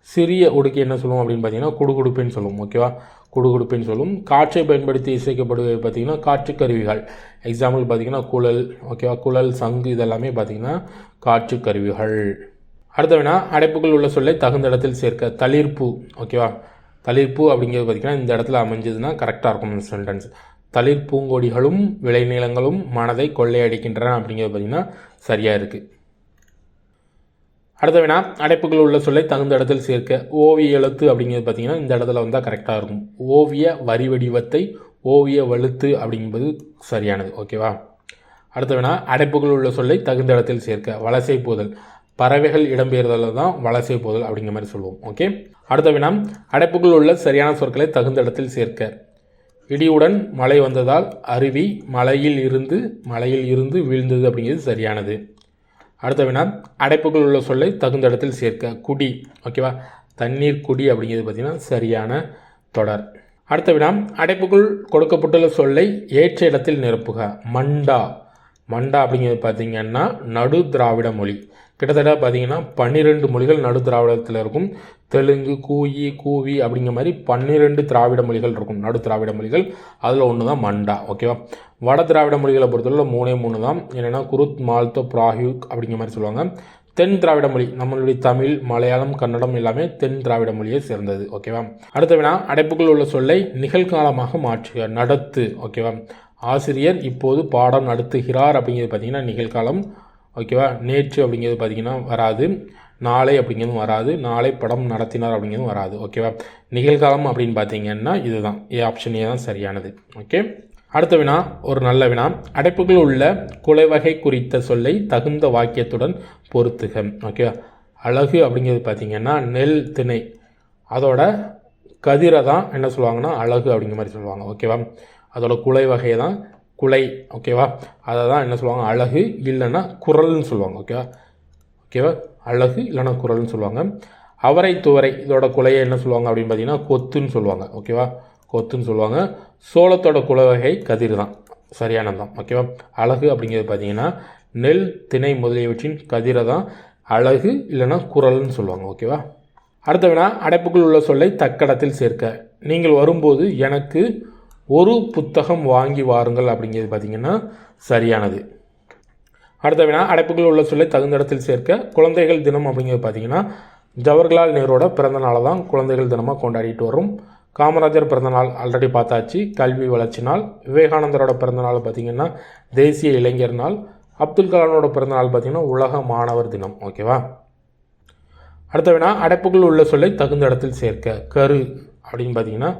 சிறிய உடுக்கை என்ன சொல்லுவோம் அப்படின்னு பார்த்தீங்கன்னா குடுகுடுப்பேன்னு சொல்லுவோம். ஓகேவா, குடுகுடுப்பேன்னு சொல்லும். காற்றை பயன்படுத்தி இசைக்கப்படுவது பார்த்தீங்கன்னா காற்று கருவிகள். எக்ஸாம்பிள் பார்த்தீங்கன்னா குழல். ஓகேவா, குழல் சங்கு இதெல்லாமே பார்த்தீங்கன்னா காற்று கருவிகள். அடுத்த வினா அடைப்புக்குள் உள்ள சொல்லை தகுந்த இடத்தில் சேர்க்க. தளிர்ப்பு. ஓகேவா, தளிர்ப்பு அப்படிங்கிறது பார்த்திங்கன்னா இந்த இடத்துல அமைஞ்சதுன்னா கரெக்டாக இருக்கும் இந்த சென்டென்ஸ். தளிர்பூங்கொடிகளும் விளைநிலங்களும் மனதை கொள்ளையடிக்கின்றன அப்படிங்கிறது பார்த்திங்கன்னா சரியாக இருக்குது. அடுத்த வினா அடைப்புக்குள் உள்ள சொல்லை தகுந்த இடத்தில் சேர்க்க. ஓவிய எழுத்து அப்படிங்கிறது பார்த்திங்கன்னா இந்த இடத்துல வந்தால் கரெக்டாக இருக்கும். ஓவிய வரி வடிவத்தை ஓவிய வழுத்து அப்படிங்கிறது சரியானது. ஓகேவா. அடுத்த வினா அடைப்புக்குள் உள்ள சொல்லை தகுந்த இடத்தில் சேர்க்க. வலசை போதல். பறவைகள் இடம்பெயர்தல் தான் வலசை போதல் அப்படிங்கிற மாதிரி சொல்லுவோம். ஓகே. அடுத்த வினா அடைப்புக்குள் உள்ள சரியான சொற்களை தகுந்த இடத்தில் சேர்க்க. இடியுடன் மழை வந்ததால் அருவி மலையில் இருந்து வீழ்ந்தது அப்படிங்கிறது சரியானது. அடுத்த வினா அடைப்புக்குள் உள்ள சொல்லை தகுந்த இடத்தில் சேர்க்க. குடி. ஓகேவா, தண்ணீர் குடி அப்படிங்கிறது பார்த்திங்கன்னா சரியான தொடர். அடுத்த வினா அடைப்புக்குள் கொடுக்கப்பட்டுள்ள சொல்லை ஏற்ற இடத்தில் நிரப்புக. மண்டா. மண்டா அப்படிங்கிறது பார்த்திங்கன்னா நடு திராவிட மொழி. கிட்டத்தட்ட பார்த்திங்கன்னா 12 மொழிகள் நடு திராவிடத்தில் இருக்கும். தெலுங்கு, கூயி, கூவி அப்படிங்கிற மாதிரி 12 திராவிட மொழிகள் இருக்கும், நடு திராவிட மொழிகள். அதில் ஒன்று தான் மண்டா. ஓகேவா. வட திராவிட மொழிகளை பொறுத்தவரை 3 தான். என்னென்னா குருத், மால்தோ, பிராஹிக் அப்படிங்கிற மாதிரி சொல்லுவாங்க. தென் திராவிட மொழி நம்மளுடைய தமிழ், மலையாளம், கன்னடம் எல்லாமே தென் திராவிட மொழியை சேர்ந்தது. ஓகேவா. அடுத்த வினா அடைப்புக்குள் உள்ள சொல்லை நிகழ்காலமாக மாற்றுக. நடத்து. ஓகேவா, ஆசிரியர் இப்போது பாடம் நடத்துகிறார் அப்படிங்கிறது பார்த்திங்கன்னா நிகழ்காலம். ஓகேவா. நேற்று அப்படிங்கிறது பார்த்திங்கன்னா வராது. நாளை அப்படிங்கிறதும் வராது. நாளை படம் நடத்தினார் அப்படிங்கிறதும் வராது. ஓகேவா. நிகழ்காலம் அப்படின்னு பார்த்தீங்கன்னா இதுதான், ஆப்ஷன் ஏ தான் சரியானது. ஓகே. அடுத்த வினா ஒரு நல்ல வினா. அடைப்புக்குள் உள்ள குலைவகை குறித்த சொல்லை தகுந்த வாக்கியத்துடன் பொருத்துக. ஓகேவா. அழகு அப்படிங்கிறது பார்த்திங்கன்னா நெல் திணை, அதோட கதிரை தான் என்ன சொல்லுவாங்கன்னா அழகு அப்படிங்கிற மாதிரி சொல்லுவாங்க. ஓகேவா. அதோட குலை வகையை தான் குலை. ஓகேவா. அதை தான் என்ன சொல்லுவாங்க அழகு இல்லைன்னா குரல்னு சொல்லுவாங்க. ஓகேவா. ஓகேவா, அழகு இல்லைன்னா குரல்னு சொல்லுவாங்க. அவரை துவரை இதோட குலையை என்ன சொல்லுவாங்க அப்படின்னு பார்த்தீங்கன்னா கொத்துன்னு சொல்லுவாங்க. ஓகேவா, கொத்துன்னு சொல்லுவாங்க. சோளத்தோட குலை வகை கதிர் தான், சரியானது தான். ஓகேவா. அழகு அப்படிங்கிறது பார்த்தீங்கன்னா நெல் திணை முதலியவற்றின் கதிரை தான் அழகு இல்லைன்னா குரல்னு சொல்லுவாங்க. ஓகேவா. அடுத்த வினா அடைப்புக்குள் உள்ள சொல்லை தக்கடத்தில் சேர்க்க. நீங்கள் வரும்போது எனக்கு ஒரு புத்தகம் வாங்கி வாருங்கள் அப்படிங்கிறது பார்த்திங்கன்னா சரியானது. அடுத்த வினா அடைப்புக்குள் உள்ள சொல்லை தகுந்த இடத்தில் சேர்க்க. குழந்தைகள் தினம் அப்படிங்கிறது பார்த்திங்கன்னா ஜவஹர்லால் நேருவோட பிறந்தநாளை தான் குழந்தைகள் தினமாக கொண்டாடிட்டு வரும். காமராஜர் பிறந்தநாள் ஆல்ரெடி பார்த்தாச்சு, கல்வி வளர்ச்சி நாள். விவேகானந்தரோட பிறந்தநாள் பார்த்திங்கன்னா தேசிய இளைஞர் நாள். அப்துல் கலாமோட பிறந்தநாள் பார்த்திங்கன்னா உலக மாணவர் தினம். ஓகேவா. அடுத்த வினா அடைப்புக்குள் உள்ள சொல்லை தகுந்த இடத்தில் சேர்க்க. கரு அப்படின்னு பார்த்திங்கன்னா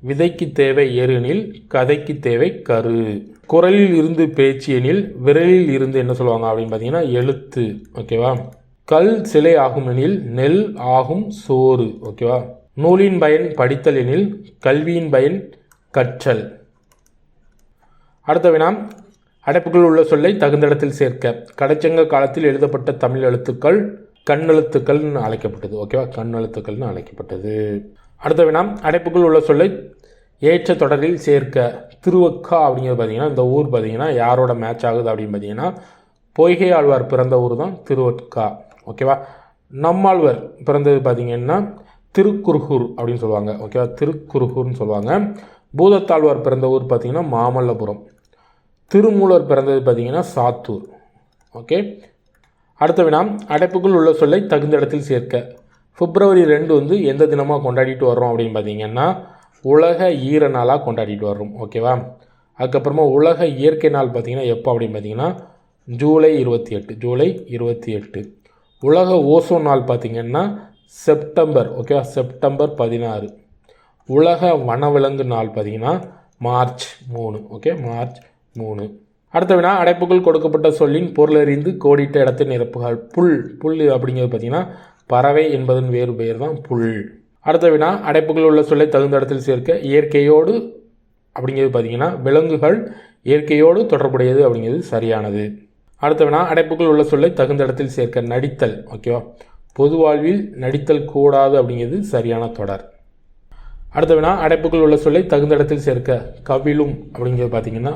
விதைக்கு தேவை ஏறுனில் கதைக்கு தேவை கரு. குரலில் இருந்து பேச்சு எனில் விரலில் இருந்து என்ன சொல்லுவாங்க அப்படின்னு பார்த்தீங்கன்னா எழுத்து. ஓகேவா. கல் சிலை ஆகும் எனில் நெல் ஆகும் சோறு. ஓகேவா. நூலின் பயன் படித்தல் எனில் கல்வியின் பயன் கற்றல். அடுத்த வினா அடைப்புக்குள் உள்ள சொல்லை தகுந்த இடத்தில் சேர்க்க. கடைச்சங்க காலத்தில் எழுதப்பட்ட தமிழ் எழுத்துக்கள் கண்ணெழுத்துக்கள்னு அழைக்கப்பட்டது. ஓகேவா, கண்ணெழுத்துக்கள்னு அழைக்கப்பட்டது. அடுத்த வினா அடைப்புக்குள் உள்ள சொல்லை ஏற்ற தொடரில் சேர்க்க. திருவக்கா அப்படிங்கிறது பார்த்திங்கன்னா இந்த ஊர் பார்த்திங்கன்னா யாரோட மேட்ச் ஆகுது அப்படின்னு பார்த்தீங்கன்னா பொய்கை ஆழ்வார் பிறந்த ஊர் தான் திருவக்கா. ஓகேவா. நம்மாழ்வார் பிறந்தது பார்த்திங்கன்னா திருக்குறுகூர் அப்படின்னு சொல்லுவாங்க. ஓகேவா, திருக்குறுகூர்னு சொல்லுவாங்க. பூதத்தாழ்வார் பிறந்த ஊர் பார்த்திங்கன்னா மாமல்லபுரம். திருமூலர் பிறந்தது பார்த்திங்கன்னா சாத்தூர். ஓகே. அடுத்த வினா அடைப்புக்குள் உள்ள சொல்லை தகுந்த இடத்தில் சேர்க்க. பிப்ரவரி 2 எந்த தினமாக கொண்டாடிட்டு வர்றோம் அப்படின்னு பார்த்தீங்கன்னா உலக ஈர நாளாக கொண்டாடிட்டு வர்றோம். ஓகேவா. அதுக்கப்புறமா உலக இயற்கை நாள் பார்த்திங்கன்னா எப்போ அப்படின்னு பார்த்தீங்கன்னா ஜூலை 28. உலக ஓசோன் நாள் பார்த்திங்கன்னா செப்டம்பர். ஓகேவா, செப்டம்பர் 16. உலக வனவிலங்கு நாள் பார்த்திங்கன்னா மார்ச் 3. Okay, March 3. அடுத்த வினா அடைப்புக்குள் கொடுக்கப்பட்ட சொல்லின் பொருளறிந்து கோடிட்ட இடத்தை நிரப்புகள். புல் அப்படிங்கிறது பார்த்திங்கன்னா பறவை என்பதன் வேறு பெயர் தான் புல். அடுத்த வினா அடைப்புக்குள் உள்ள சொல்லை தகுந்த இடத்தில் சேர்க்க. இயற்கையோடு அப்படிங்கிறது பார்த்திங்கன்னா விலங்குகள் இயற்கையோடு தொடர்புடையது அப்படிங்கிறது சரியானது. அடுத்த வினா அடைப்புக்குள் உள்ள சொல்லை தகுந்த இடத்தில் சேர்க்க. நடித்தல். ஓகேவா, பொது வாழ்வில் நடித்தல் கூடாது அப்படிங்கிறது சரியான தொடர். அடுத்த வினா அடைப்புக்குள் உள்ள சொல்லை தகுந்த இடத்தில் சேர்க்க. கவிழும் அப்படிங்கிறது பார்த்திங்கன்னா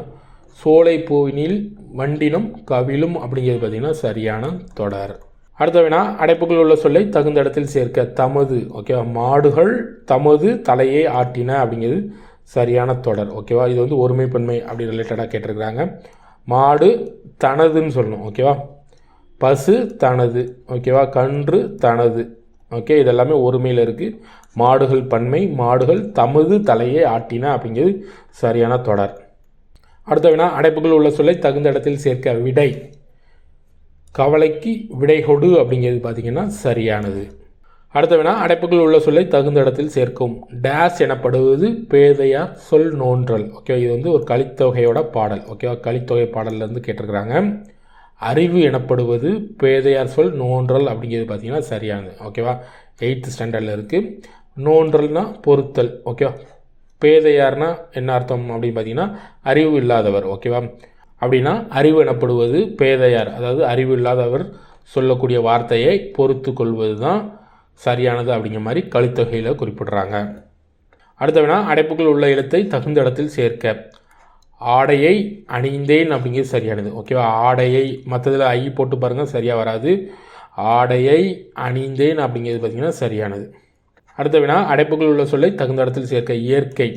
சோலை பூவினில் வண்டினம் கவிழும் அப்படிங்கிறது பார்த்திங்கன்னா சரியான தொடர். அடுத்த வினா அடைப்புக்குள் உள்ள சொல்லை தகுந்த இடத்தில் சேர்க்க. தமது. ஓகேவா, மாடுகள் தமது தலையை ஆட்டின அப்படிங்கிறது சரியான தொடர். ஓகேவா, இது ஒருமைப்பன்மை அப்படி ரிலேட்டடாக கேட்டிருக்கிறாங்க. மாடு தனதுன்னு சொல்லணும். ஓகேவா, பசு தனது, ஓகேவா, கன்று தனது, ஓகே, இதெல்லாமே ஒருமையில் இருக்குது. மாடுகள் பன்மை, மாடுகள் தமது தலையை ஆட்டின அப்படிங்கிறது சரியான தொடர். அடுத்த வினா, அடைப்புக்குள் உள்ள சொல்லை தகுந்த இடத்தில் சேர்க்க. விடை, கவலைக்கு விடை கொடு அப்படிங்கிறது பார்த்திங்கன்னா சரியானது. அடுத்த வினா, அடைப்புக்குள் உள்ள சொல்லை தகுந்த இடத்தில் சேர்க்கும். டேஸ் எனப்படுவது பேதையார் சொல் நோன்றல். ஓகே, இது வந்து ஒரு கலித்தொகையோட பாடல். ஓகேவா, கலித்தொகை பாடல்லேருந்து கேட்டிருக்கிறாங்க. அறிவு எனப்படுவது பேதையார் சொல் நோன்றல் அப்படிங்கிறது பார்த்திங்கன்னா சரியானது. ஓகேவா, 8th ஸ்டாண்டர்டில் இருக்குது. நோன்றல்னா பொறுத்தல். ஓகேவா, பேதையார்னா என்ன அர்த்தம் அப்படின்னு பார்த்தீங்கன்னா அறிவு இல்லாதவர். ஓகேவா, அப்படின்னா அறிவு எனப்படுவது பேதையார், அதாவது அறிவு இல்லாதவர் சொல்லக்கூடிய வார்த்தையை பொறுத்து கொள்வது தான் சரியானது அப்படிங்கிற மாதிரி கலித்தொகையில் குறிப்பிடுறாங்க. அடுத்த வினா, அடைப்புக்குள் உள்ள எழுத்தை தகுந்த இடத்தில் சேர்க்க. ஆடையை அணிந்தேன் அப்படிங்கிறது சரியானது. ஓகேவா, ஆடையை மற்றதில் ஐ போட்டு பாருங்கள், சரியாக வராது. ஆடையை அணிந்தேன் அப்படிங்கிறது பார்த்திங்கன்னா சரியானது. அடுத்த வினா, அடைப்புக்குள் உள்ள சொல்லை தகுந்த இடத்தில் சேர்க்க. இயற்கை,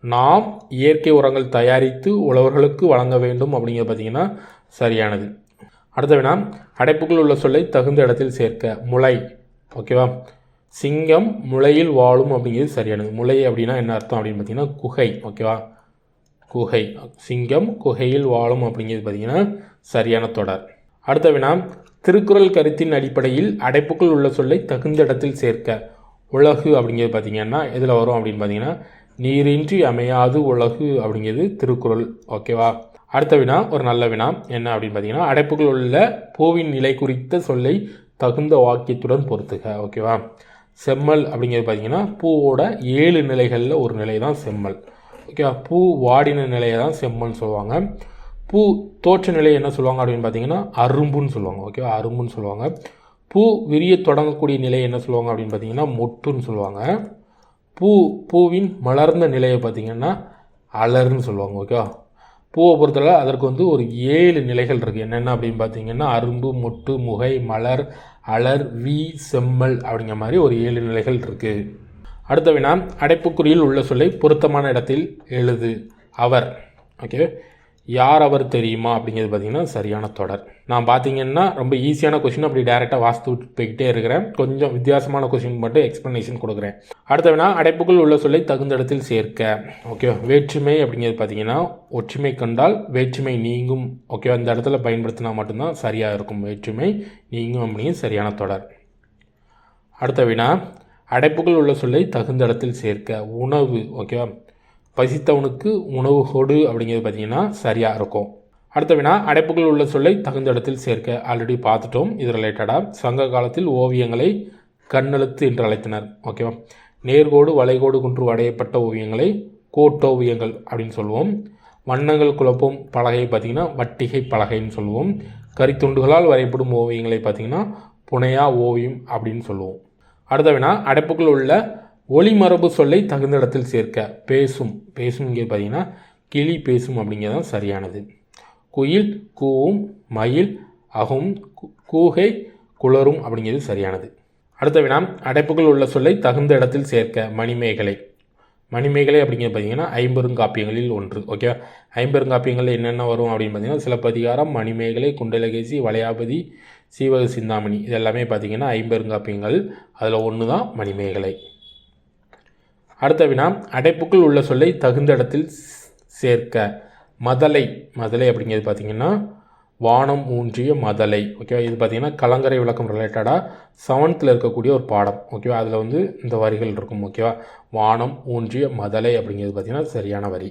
நாம் இயற்கை உரங்கள் தயாரித்து உழவர்களுக்கு வழங்க வேண்டும் அப்படிங்கிறது பார்த்திங்கன்னா சரியானது. அடுத்த வினா, அடைப்புக்குள் உள்ள சொல்லை தகுந்த இடத்தில் சேர்க்க. முளை, ஓகேவா, சிங்கம் முளையில் வாழும் அப்படிங்கிறது சரியானது. முளை அப்படின்னா என்ன அர்த்தம் அப்படின்னு பார்த்தீங்கன்னா குகை. ஓகேவா, குகை, சிங்கம் குகையில் வாழும் அப்படிங்கிறது பார்த்திங்கன்னா சரியான தொடர். அடுத்த வினா, திருக்குறள் கருத்தின் அடிப்படையில் அடைப்புக்குள் உள்ள சொல்லை தகுந்த இடத்தில் சேர்க்க. உலகு அப்படிங்கிறது பார்த்திங்கன்னா எதில் வரும் அப்படின்னு பார்த்தீங்கன்னா நீரின்றி அமையாது உலகு அப்படிங்கிறது திருக்குறள். ஓகேவா. அடுத்த வினா ஒரு நல்ல வினா என்ன அப்படின்னு பார்த்தீங்கன்னா அடைப்புக்குள் உள்ள பூவின் நிலை குறித்த சொல்லை தகுந்த வாக்கியத்துடன் பொறுத்துக. ஓகேவா. செம்மல் அப்படிங்கிறது பார்த்தீங்கன்னா பூவோட 7 நிலைகளில் ஒரு நிலை தான் செம்மல். ஓகேவா. பூ வாடின நிலையை தான் செம்மல்னு சொல்லுவாங்க. பூ தோற்ற நிலை என்ன சொல்லுவாங்க அப்படின்னு பார்த்தீங்கன்னா அரும்புன்னு சொல்லுவாங்க. ஓகேவா, அரும்புன்னு சொல்லுவாங்க. பூ விரிய தொடங்கக்கூடிய நிலை என்ன சொல்லுவாங்க அப்படின்னு பார்த்தீங்கன்னா மொட்டுன்னு சொல்லுவாங்க. பூவின் மலர்ந்த நிலையை பார்த்திங்கன்னா அலர்ன்னு சொல்லுவாங்க. ஓகேவா. பூவை பொறுத்தவரை அதற்கு வந்து ஒரு 7 நிலைகள் இருக்குது. என்னென்ன அப்படின்னு பார்த்தீங்கன்னா அரும்பு, மொட்டு, முகை, மலர், அலர், செம்மல் அப்படிங்கிற மாதிரி ஒரு 7 நிலைகள் இருக்குது. அடுத்த வினா அடைப்புக்குறியில் உள்ள சொல்லை பொருத்தமான இடத்தில் எழுது. அவர். ஓகே, யார் அவர் தெரியுமா அப்படிங்கிறது பார்த்திங்கன்னா சரியான தொடர். நான் பார்த்தீங்கன்னா ரொம்ப ஈஸியான கொஷின் அப்படி டேரெக்டாக வாசித்து போய்கிட்டே இருக்கிறேன். கொஞ்சம் வித்தியாசமான கொஷின் மட்டும் எக்ஸ்ப்ளனேஷன் கொடுக்குறேன். அடுத்த வினா அடைப்புக்குள் உள்ள சொல்லை தகுந்த இடத்தில் சேர்க்க. ஓகே, வேற்றுமை அப்படிங்கிறது பார்த்தீங்கன்னா ஒற்றுமை கண்டால் வேற்றுமை நீங்கும். ஓகே, அந்த இடத்துல பயன்படுத்தினா மட்டும்தான் சரியாக இருக்கும். வேற்றுமை நீங்கும் அப்படிங்கிறது சரியான தொடர். அடுத்த வினா அடைப்புக்குள் உள்ள சொல்லை தகுந்த இடத்தில் சேர்க்க. உணவு. ஓகேவா, பசித்தவனுக்கு உணவு கொடு அப்படிங்கிறது பார்த்திங்கன்னா சரியாக இருக்கும். அடுத்த வினா அடைப்புக்குள் உள்ள சொல்லை தகுந்த இடத்தில் சேர்க்க. ஆல்ரெடி பார்த்துட்டோம். இது ரிலேட்டடாக சங்க காலத்தில் ஓவியங்களை கண்ணெழுத்து என்று அழைத்தனர். ஓகேவா. நேர்கோடு வளைகோடு குன்று வரையப்பட்ட ஓவியங்களை கோட்டோவியங்கள் அப்படின்னு சொல்லுவோம். வண்ணங்கள் குழப்பம் பலகை பார்த்திங்கன்னா வட்டிகை பலகைன்னு சொல்லுவோம். கரித்துண்டுகளால் வரையப்படும் ஓவியங்களை பார்த்திங்கன்னா புனையா ஓவியம் அப்படின்னு சொல்லுவோம். அடுத்த வினா அடைப்புக்குள் உள்ள ஒளிமரபு சொல்லை தகுந்த இடத்தில் சேர்க்க. பேசும். பேசும் இங்கே பார்த்தீங்கன்னா கிளி பேசும் அப்படிங்கிறது தான் சரியானது. குயில் கூவும், மயில் அகும், கூகை குளரும் அப்படிங்கிறது சரியானது. அடுத்த வினா அடைப்புக்குள் உள்ள சொல்லை தகுந்த இடத்தில் சேர்க்க. மணிமேகலை. மணிமேகலை அப்படிங்கிறது பார்த்தீங்கன்னா 50 காப்பியங்களில் ஒன்று. ஓகே, 50 காப்பியங்கள் என்னென்ன வரும் அப்படின்னு பார்த்தீங்கன்னா சிலப்பதிகாரம், மணிமேகலை, குண்டலகேசி, வளையாபதி, சீவக சிந்தாமணி, இது எல்லாமே பார்த்தீங்கன்னா 50 காப்பியங்கள். அதில் ஒன்று தான் மணிமேகலை. அடுத்த வினா அடைப்புக்குள் உள்ள சொல்லை தகுந்த இடத்தில் சேர்க்க. மதலை. மதலை அப்படிங்கிறது பார்த்திங்கன்னா வானம் ஊன்றிய மதலை. ஓகேவா, இது பார்த்திங்கன்னா கலங்கரை விளக்கம் ரிலேட்டடாக 7th இருக்கக்கூடிய ஒரு பாடம். ஓகேவா, அதில் வந்து இந்த வரிகள் இருக்கும். ஓகேவா, வானம் ஊன்றிய மதலை அப்படிங்கிறது பார்த்திங்கன்னா சரியான வரி.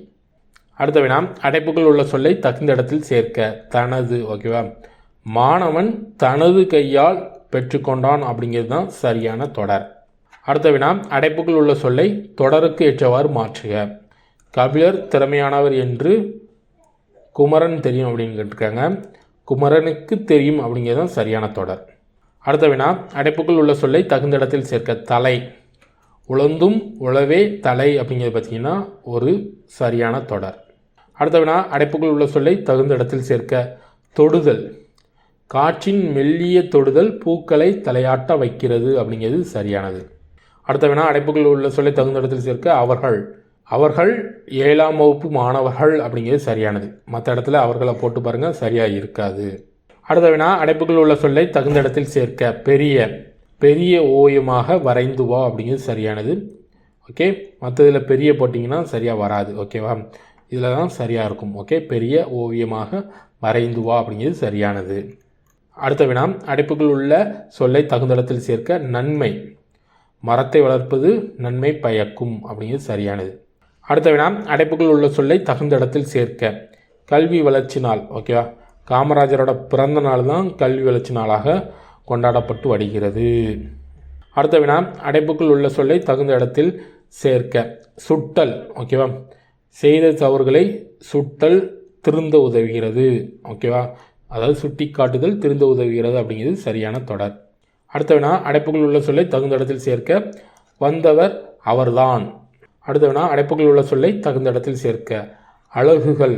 அடுத்த வினா அடைப்புக்குள் உள்ள சொல்லை தகுந்த இடத்தில் சேர்க்க. தனது. ஓகேவா, மாணவன் தனது கையால் பெற்றுக்கொண்டான் அப்படிங்கிறது தான் சரியான தொடர். அடுத்த வினா அடைப்புக்குள் உள்ள சொல்லை தொடருக்கு ஏற்றவாறு மாற்றுக. கபிலர் திறமையானவர் என்று குமரன் தெரியும் அப்படின்னு கேட்டிருக்காங்க. குமரனுக்கு தெரியும் அப்படிங்கிறது தான் சரியான தொடர். அடுத்த வினா அடைப்புக்குள் உள்ள சொல்லை தகுந்த இடத்தில் சேர்க்க. தலை. உழந்தும் உழவே தலை அப்படிங்கிறது பார்த்திங்கன்னா ஒரு சரியான தொடர். அடுத்த வினா அடைப்புக்குள் உள்ள சொல்லை தகுந்த இடத்தில் சேர்க்க. தொடுதல். காற்றின் மெல்லிய தொடுதல் பூக்களை தலையாட்ட வைக்கிறது அப்படிங்கிறது சரியானது. அடுத்த வினா அடைப்புக்குள் உள்ள சொல்லை தகுந்த இடத்தில் சேர்க்க. அவர்கள். அவர்கள் 7ஆம் வகுப்பு மாணவர்கள் அப்படிங்கிறது சரியானது. மற்ற இடத்துல அவர்களை போட்டு பாருங்கள், சரியாக இருக்காது. அடுத்த வினா, அடைப்புக்குள் உள்ள சொல்லை தகுந்த இடத்தில் சேர்க்க. பெரிய ஓவியமாக வரைந்து வா அப்படிங்கிறது சரியானது. ஓகே, மற்றதில் பெரிய போட்டிங்கன்னா சரியாக வராது. ஓகேவா, இதில் தான் சரியாக இருக்கும். ஓகே, பெரிய ஓவியமாக வரைந்து வா அப்படிங்கிறது சரியானது. அடுத்த வினா, அடைப்புக்குள் உள்ள சொல்லை தகுந்த இடத்தில் சேர்க்க. நன்மை, மரத்தை வளர்ப்பது நன்மை பயக்கும் அப்படிங்கிறது சரியானது. அடுத்த வினா, அடைப்புக்குள் உள்ள சொல்லை தகுந்த இடத்தில் சேர்க்க. கல்வி வளர்ச்சி நாள். ஓகேவா, காமராஜரோட பிறந்த நாள் தான் கல்வி வளர்ச்சி நாளாக கொண்டாடப்பட்டு வருகிறது. அடுத்த வினா, அடைப்புக்குள் உள்ள சொல்லை தகுந்த இடத்தில் சேர்க்க. சுட்டல். ஓகேவா, செய்த தவறுகளை சுட்டல் திருந்த உதவுகிறது. ஓகேவா, அதாவது சுட்டி காட்டுதல் திருந்த உதவுகிறது அப்படிங்கிறது சரியான தொடர். அடுத்த வினா, அடைப்புக்குள் உள்ள சொல்லை தகுந்த இடத்தில் சேர்க்க. வந்தவர் அவர்தான். அடுத்த வினா, அடைப்புக்குள் உள்ள சொல்லை தகுந்த இடத்தில் சேர்க்க. அழகுகள்,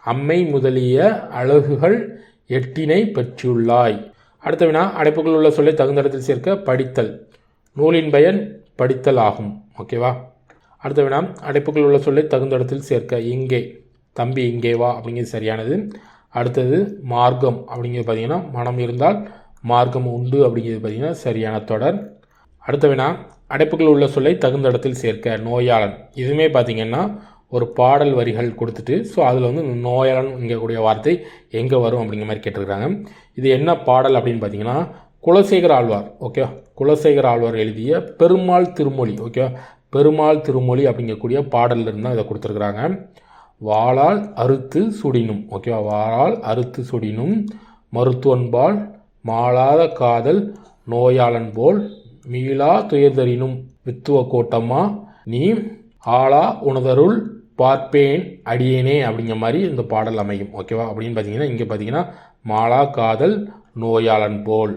அம்மை முதலிய அழகுகள் எட்டினை பெற்றுள்ளாய். அடுத்த வினா, அடைப்புக்குள் உள்ள சொல்லை தகுந்த இடத்தில் சேர்க்க. படித்தல், நூலின் பயன் படித்தல் ஆகும். ஓகேவா. அடுத்த வினா, அடைப்புக்குள் உள்ள சொல்லை தகுந்த இடத்தில் சேர்க்க. இங்கே, தம்பி இங்கே வா அப்படிங்கிறது சரியானது. அடுத்தது மார்க்கம் அப்படிங்கிறது பார்த்திங்கன்னா மனம் இருந்தால் மார்க்கம் உண்டு அப்படிங்கிறது பார்த்திங்கன்னா சரியான தொடர். அடுத்த வினா, அடைப்புக்குள் உள்ள சொல்லை தகுந்த இடத்தில் சேர்க்க. நோயாளன், இதுவுமே பார்த்திங்கன்னா ஒரு பாடல் வரிகள் கொடுத்துட்டு ஸோ அதில் வந்து நோயாளன் இங்கக்கூடிய வார்த்தை எங்கே வரும் அப்படிங்கிற மாதிரி கேட்டிருக்கிறாங்க. இது என்ன பாடல் அப்படின்னு பார்த்தீங்கன்னா குலசேகர ஆழ்வார். ஓகே, குலசேகர ஆழ்வார் எழுதிய பெருமாள் திருமொழி. ஓகே, பெருமாள் திருமொழி அப்படிங்கக்கூடிய பாடலில் இருந்தால் இதை கொடுத்துருக்குறாங்க. வாளால் அறுத்து சுடினும். ஓகேவா, வாளால் அறுத்து சுடினும் மருத்துவன்பால் மாளாத காதல் நோயாளன் போல் மீளா துயர்தரினும் வித்துவ கோட்டம்மா நீ ஆளா உணதருள் பார்ப்பேன் அடியேனே அப்படிங்கிற மாதிரி இந்த பாடல் அமையும். ஓகேவா, அப்படின்னு பார்த்தீங்கன்னா இங்கே பார்த்தீங்கன்னா மாளா காதல் நோயாளன் போல்.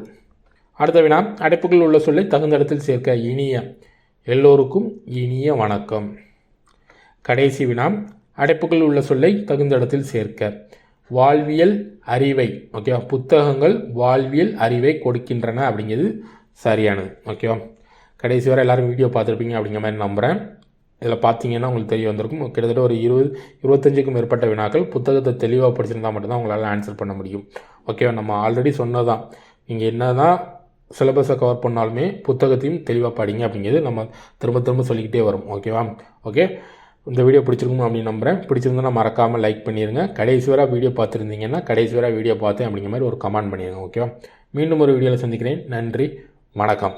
அடுத்த வினா, அடைப்புக்குள் உள்ள சொல்லை தகுந்த இடத்தில் சேர்க்க. இனிய, எல்லோருக்கும் இனிய வணக்கம். கடைசி வினா, அடைப்புக்குள் உள்ள சொல்லை தகுந்த இடத்தில் சேர்க்க. வாழ்வியல் அறிவை. ஓகேவா, புத்தகங்கள் வாழ்வியல் அறிவை கொடுக்கின்றன அப்படிங்கிறது சரியானது. ஓகேவா, கடைசி வரை எல்லோரும் வீடியோ பார்த்துருப்பீங்க அப்படிங்கிற மாதிரி நம்புகிறேன். இதில் பார்த்தீங்கன்னா உங்களுக்கு தெரிய வந்திருக்கும். கிட்டத்தட்ட ஒரு 25க்கும் மேற்பட்ட வினாக்கள். புத்தகத்தை தெளிவாக படிச்சிருந்தால் மட்டும்தான் உங்களால் ஆன்சர் பண்ண முடியும். ஓகேவா, நம்ம ஆல்ரெடி சொன்னதான், நீங்கள் என்ன தான் சிலபஸை கவர் பண்ணாலுமே புத்தகத்தையும் தெளிவாக படிங்க அப்படிங்கிறது நம்ம திரும்ப திரும்ப சொல்லிக்கிட்டே வரும். ஓகேவா, ஓகே, இந்த வீடியோ பிடிச்சிருக்கும் அப்படின்னு நம்புகிறேன். பிடிச்சிருந்தா மறக்காமல் லைக் பண்ணிடுங்க. கடைசி வரை வீடியோ பார்த்துருந்தீங்கன்னா கடைசி வரை வீடியோ பார்த்தேன் அப்படிங்கிற மாதிரி ஒரு கமெண்ட் பண்ணிடுங்க. ஓகேவா, மீண்டும் ஒரு வீடியோவில் சந்திக்கிறேன். நன்றி, வணக்கம்.